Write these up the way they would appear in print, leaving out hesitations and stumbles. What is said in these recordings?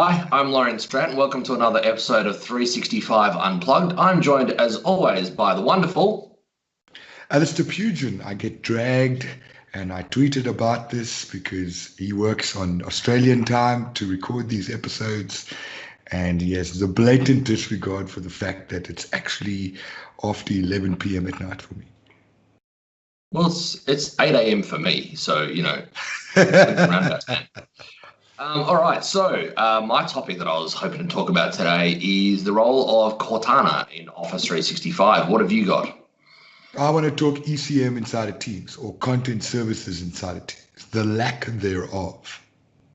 Hi, I'm Loryan Stratton. Welcome to another episode of 365 Unplugged. I'm joined, as always, by the wonderful Alistair Pujan. I get dragged, and I tweeted about this because he works on Australian time to record these episodes, and he has the blatant disregard for the fact that it's actually after 11 p.m. at night for me. Well, it's 8 a.m. for me, so around that time. All right, so my topic that I was hoping to talk about today is the role of Cortana in Office 365. What have you got? I want to talk ECM inside of Teams or content services inside of Teams, the lack thereof.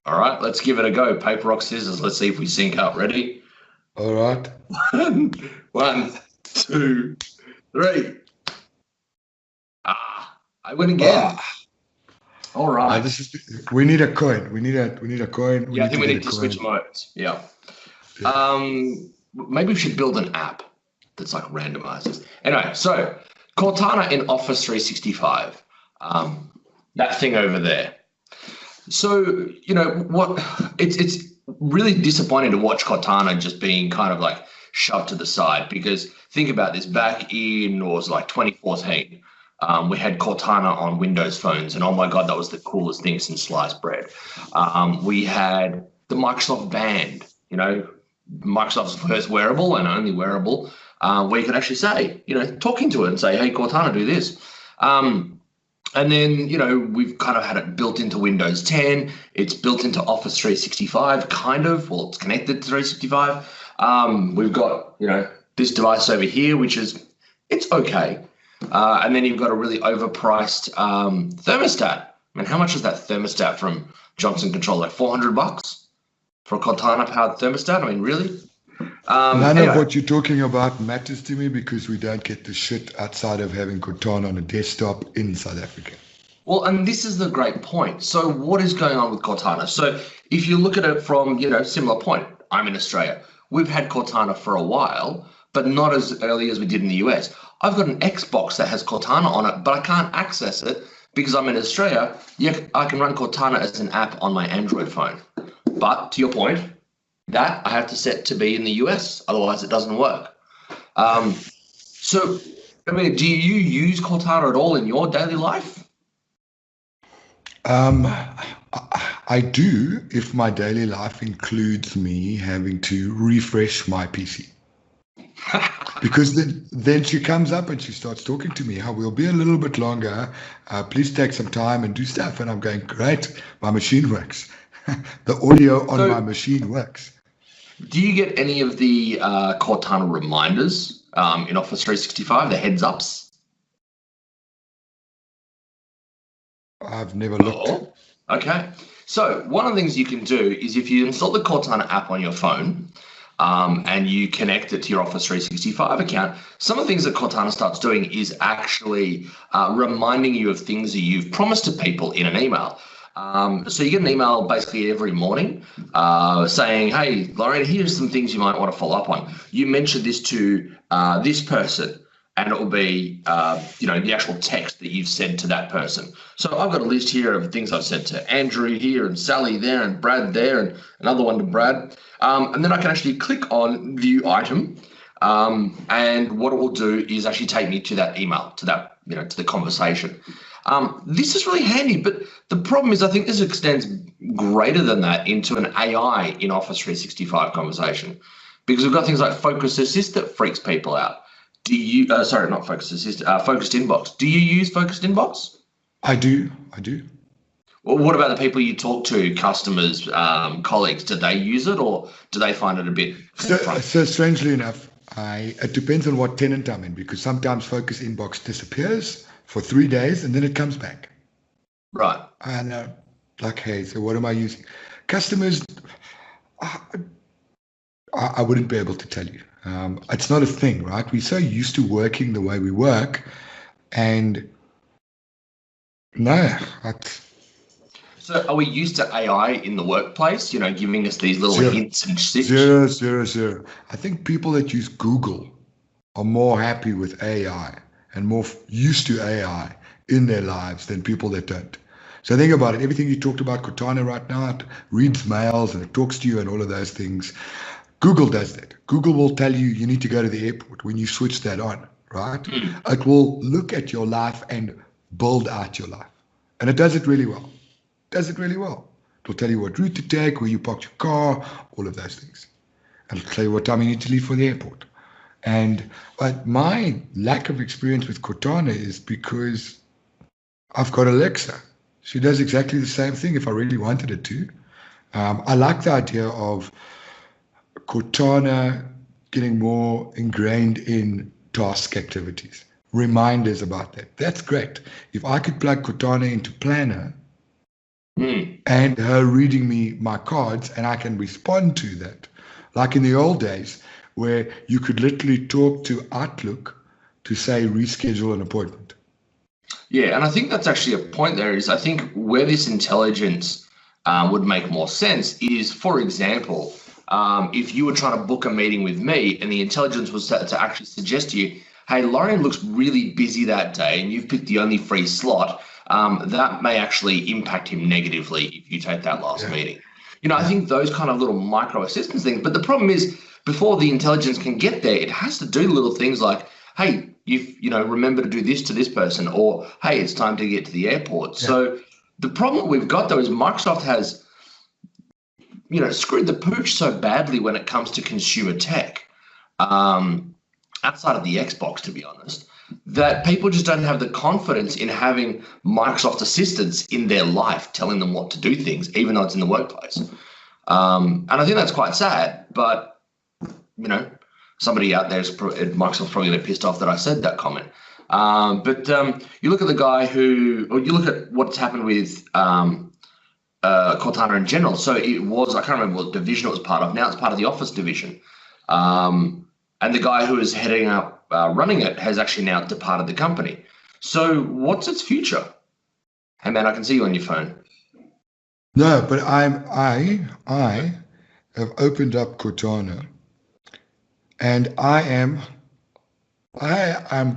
All right, let's give it a go. Paper, rock, scissors. Let's see if we sync up. Ready? All right. One, two, three. I win again. All right. We need a coin. We need a coin. I think we need to switch modes. Yeah. Maybe we should build an app that's like randomizes. Anyway, so Cortana in Office 365, that thing over there. So, it's really disappointing to watch Cortana just being kind of like shoved to the side, because think about this, back in, it was like 2014, we had Cortana on Windows phones, and oh my God, that was the coolest thing since sliced bread. We had the Microsoft Band, Microsoft's first wearable and only wearable, where you could actually say, talking to it and say, hey, Cortana, do this. And then, we've kind of had it built into Windows 10. It's built into Office 365, kind of. Well, it's connected to 365. We've got, this device over here, which is, it's okay. And then you've got a really overpriced thermostat. I mean, how much is that thermostat from Johnson Control? Like $400 for a Cortana-powered thermostat? I mean, really? None of what you're talking about matters to me because we don't get the shit outside of having Cortana on a desktop in South Africa. Well, and this is the great point. So what is going on with Cortana? So if you look at it from, similar point, I'm in Australia. We've had Cortana for a while, but not as early as we did in the US. I've got an Xbox that has Cortana on it, but I can't access it because I'm in Australia. Yeah, I can run Cortana as an app on my Android phone. But to your point, that I have to set to be in the US, otherwise it doesn't work. So, I mean, do you use Cortana at all in your daily life? I do, if my daily life includes me having to refresh my PC. Because then she comes up and she starts talking to me. We'll be a little bit longer. Please take some time and do stuff. And I'm going, great, my machine works. The audio on my machine works. Do you get any of the Cortana reminders in Office 365, the heads ups? I've never looked. Okay. So one of the things you can do is if you install the Cortana app on your phone, and you connect it to your Office 365 account, some of the things that Cortana starts doing is actually reminding you of things that you've promised to people in an email. So you get an email basically every morning saying, hey, Lorraine, here's some things you might want to follow up on. You mentioned this to this person, and it will be, the actual text that you've said to that person. So I've got a list here of things I've said to Andrew here and Sally there and Brad there and another one to Brad. And then I can actually click on view item. And what it will do is actually take me to that email, to that, to the conversation. This is really handy, but the problem is I think this extends greater than that into an AI in Office 365 conversation, because we've got things like Focus Assist that freaks people out. Do you, sorry, not Focus Assist, Focused Inbox. Do you use Focused Inbox? I do. Well, what about the people you talk to, customers, colleagues? Do they use it, or do they find it a bit? So strangely enough, it depends on what tenant I'm in, because sometimes Focus Inbox disappears for 3 days and then it comes back. Right. And hey, so what am I using? Customers, I wouldn't be able to tell you. It's not a thing, right? We're so used to working the way we work, and no. So are we used to AI in the workplace, giving us these little hints and tips? Zero. I think people that use Google are more happy with AI and more used to AI in their lives than people that don't. So think about it. Everything you talked about Cortana right now, it reads mails and it talks to you and all of those things. Google does that. Google will tell you you need to go to the airport when you switch that on, right? It will look at your life and build out your life. And it does it really well. Does it really well. It'll tell you what route to take, where you parked your car, all of those things. And it'll tell you what time you need to leave for the airport. But my lack of experience with Cortana is because I've got Alexa. She does exactly the same thing if I really wanted it to. I like the idea of Cortana getting more ingrained in task activities, reminders about that. That's great. If I could plug Cortana into Planner and her reading me my cards and I can respond to that, like in the old days where you could literally talk to Outlook to say reschedule an appointment. Yeah, and I think that's actually a point there is I think where this intelligence would make more sense is, for example, if you were trying to book a meeting with me and the intelligence was to actually suggest to you, hey, Loryan looks really busy that day and you've picked the only free slot, that may actually impact him negatively if you take that last meeting. I think those kind of little micro assistance things. But the problem is before the intelligence can get there, it has to do little things like, hey, remember to do this to this person, or hey, it's time to get to the airport. Yeah. So the problem we've got though is Microsoft has, screwed the pooch so badly when it comes to consumer tech, outside of the Xbox, to be honest, that people just don't have the confidence in having Microsoft assistants in their life telling them what to do things, even though it's in the workplace. And I think that's quite sad, but, somebody out there at Microsoft's probably going to be pissed off that I said that comment. But you look at the guy you look at what's happened with Cortana in general. So it was, I can't remember what division it was part of. Now it's part of the Office division. And the guy who is heading up, running it has actually now departed the company. So what's its future? Hey man, I can see you on your phone. No, but I have opened up Cortana, and I am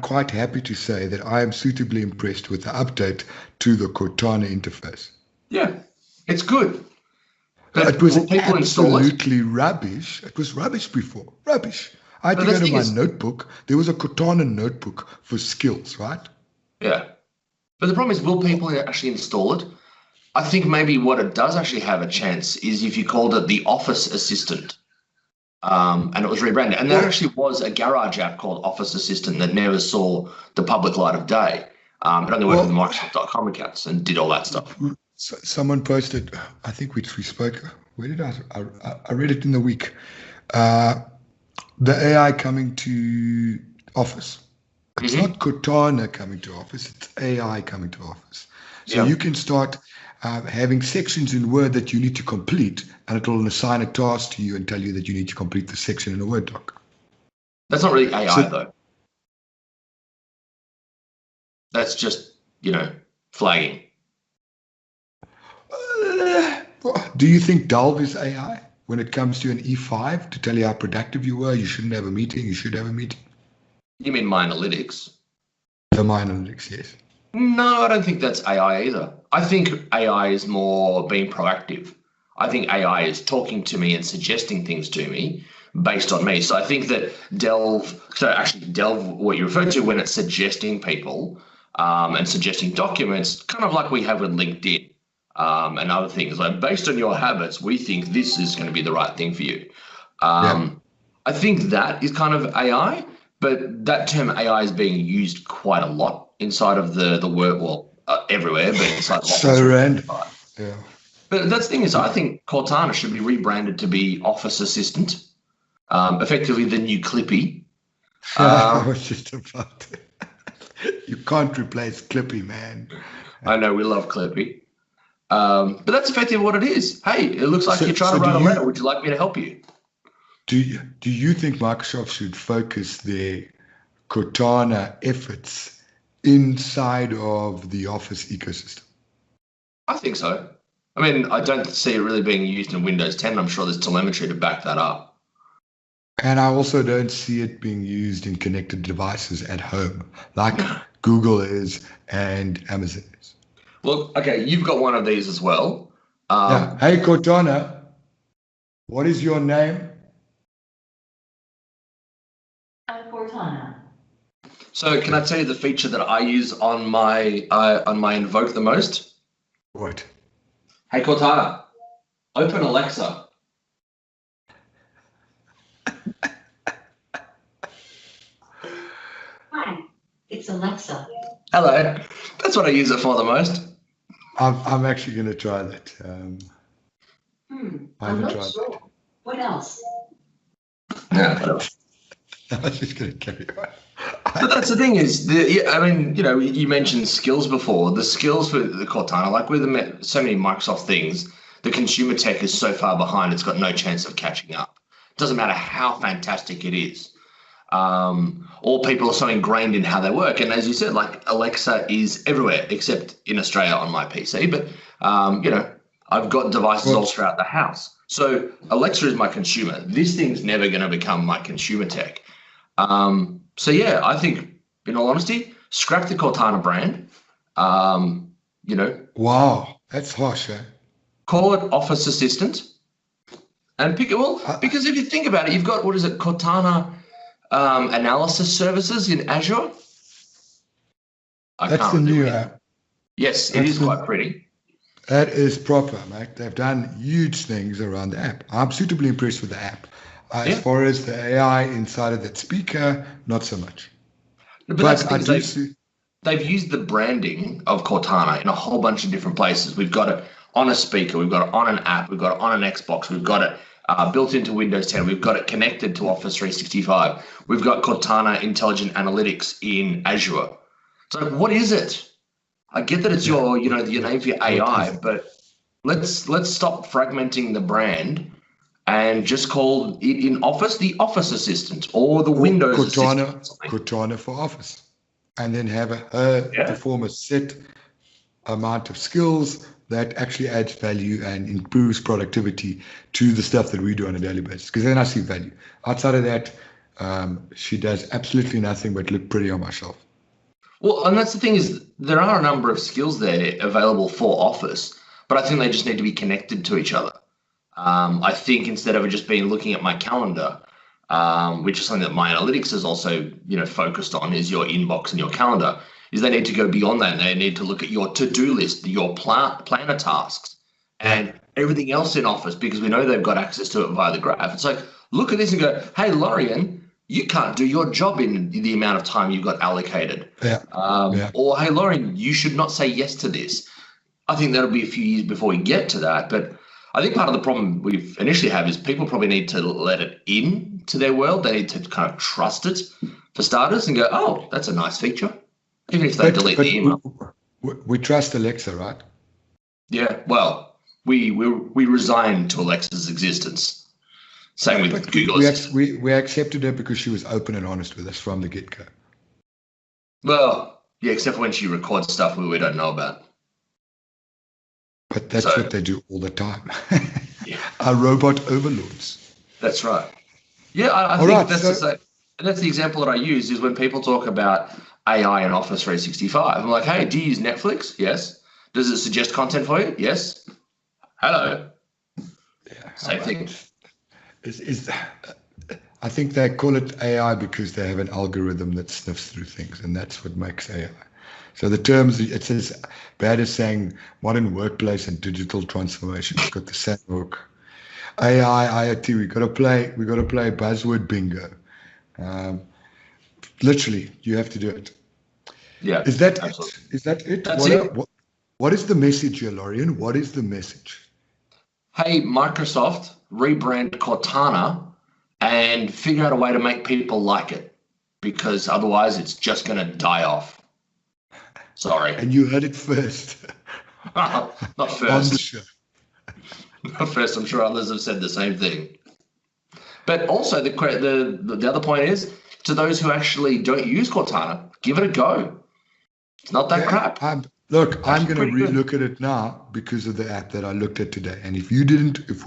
quite happy to say that I am suitably impressed with the update to the Cortana interface. Yeah, it's good. But it was absolutely rubbish. It was rubbish before. Rubbish. I had to go to my notebook. There was a Cortana notebook for skills, right? Yeah. But the problem is, will people actually install it? I think maybe what it does actually have a chance is if you called it the Office Assistant, and it was rebranded. And there actually was a garage app called Office Assistant that never saw the public light of day. It only worked with Microsoft.com accounts and did all that stuff. Someone posted, I think we spoke, where did I read it in the week. The AI coming to Office. It's not Cortana coming to Office, it's AI coming to Office. So you can start having sections in Word that you need to complete, and it will assign a task to you and tell you that you need to complete the section in a Word doc. That's not really AI, though. That's just, flagging. Do you think Delve is AI when it comes to an E5 to tell you how productive you were? You shouldn't have a meeting. You should have a meeting. You mean My Analytics? The My Analytics, yes. No, I don't think that's AI either. I think AI is more being proactive. I think AI is talking to me and suggesting things to me based on me. So I think that Delve, what you refer to when it's suggesting people and suggesting documents, kind of like we have with LinkedIn and other things, like based on your habits, we think this is going to be the right thing for you. I think that is kind of AI, but that term AI is being used quite a lot inside of the work, everywhere, but inside the so random. Yeah. But that's the thing is, I think Cortana should be rebranded to be Office Assistant, effectively the new Clippy. I was just about to. You can't replace Clippy, man. I know, we love Clippy. But that's effectively what it is. Hey, it looks like you're trying to write a letter. Would you like me to help you? Do you think Microsoft should focus their Cortana efforts inside of the Office ecosystem? I think so. I mean, I don't see it really being used in Windows 10. I'm sure there's telemetry to back that up. And I also don't see it being used in connected devices at home, like Google is and Amazon is. Well, okay, you've got one of these as well. Yeah. Hey, Cortana, what is your name? I'm Cortana. So can I tell you the feature that I use on my Invoke the most? What? Hey Cortana, open Alexa. Hi, it's Alexa. Hello. That's what I use it for the most. I'm actually going to try that. I I'm haven't not tried sure. What else? Yeah, whatever. that. I was just going to carry on. But that's the thing is, you mentioned skills before. The skills for the Cortana, like with so many Microsoft things, the consumer tech is so far behind, it's got no chance of catching up. Doesn't matter how fantastic it is. All people are so ingrained in how they work. And as you said, like Alexa is everywhere, except in Australia on my PC. But, I've got devices all throughout the house. So Alexa is my consumer. This thing's never going to become my consumer tech. So yeah, I think, in all honesty, scrap the Cortana brand. Wow, that's harsh, eh? Call it Office Assistant, and pick it. Well, because if you think about it, you've got Cortana analysis services in Azure. That's the new app. Yes, it is quite pretty. That is proper, mate. They've done huge things around the app. I'm suitably impressed with the app. As far as the AI inside of that speaker, not so much. But I do see. They've used the branding of Cortana in a whole bunch of different places. We've got it on a speaker, we've got it on an app, we've got it on an Xbox, we've got it built into Windows 10, we've got it connected to Office 365, we've got Cortana Intelligent Analytics in Azure. So what is it? I get that it's your name for your AI, but let's stop fragmenting the brand and just call it in Office the Office Assistant or the Windows Assistant. Cortana for Office. And then have to form a set amount of skills that actually adds value and improves productivity to the stuff that we do on a daily basis. Because then I see value. Outside of that, she does absolutely nothing but look pretty on my shelf. Well, and that's the thing is there are a number of skills there available for Office, but I think they just need to be connected to each other. I think instead of it just being looking at my calendar, which is something that my analytics is also, focused on, is your inbox and your calendar, is they need to go beyond that. And they need to look at your to-do list, your planner tasks, and everything else in Office, because we know they've got access to it via the graph. It's like, look at this and go, hey, Loryan, you can't do your job in the amount of time you've got allocated. Or, hey, Loryan, you should not say yes to this. I think that'll be a few years before we get to that. But I think part of the problem we've initially have is people probably need to let it in to their world. They need to kind of trust it for starters and go, oh, that's a nice feature, even if they delete the email. We trust Alexa, right? Yeah, well, we resigned to Alexa's existence. Same with Google. We accepted her because she was open and honest with us from the get-go. Well, yeah, except for when she records stuff we don't know about. But that's what they do all the time. Our robot overlords. That's right. Yeah, I think that's the example that I use is when people talk about AI and Office 365. I'm like, hey, do you use Netflix? Yes. Does it suggest content for you? Yes. Hello. Yeah, same thing. I think they call it AI because they have an algorithm that sniffs through things, and that's what makes AI. So the terms, it's as bad as saying modern workplace and digital transformation. It's got the same hook. AI, IoT, we got to play buzzword bingo. Literally, you have to do it. Yeah. Is that absolutely. it? Is that it? That's it. What is the message here, Loryan? What is the message? Hey, Microsoft, rebrand Cortana and figure out a way to make people like it, because otherwise it's just going to die off. Sorry. And you heard it first. Not first. On the show. Not first. I'm sure others have said the same thing. But also the other point is, to those who actually don't use Cortana, give it a go. It's not that crap. I'm going to relook at it now because of the app that I looked at today. And if we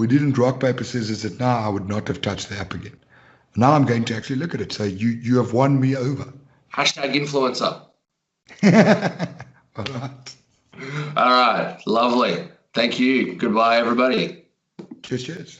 didn't rock, paper, scissors it now, I would not have touched the app again. Now I'm going to actually look at it. So you have won me over. #influencer. All right. All right. Lovely. Thank you. Goodbye, everybody. Cheers, cheers.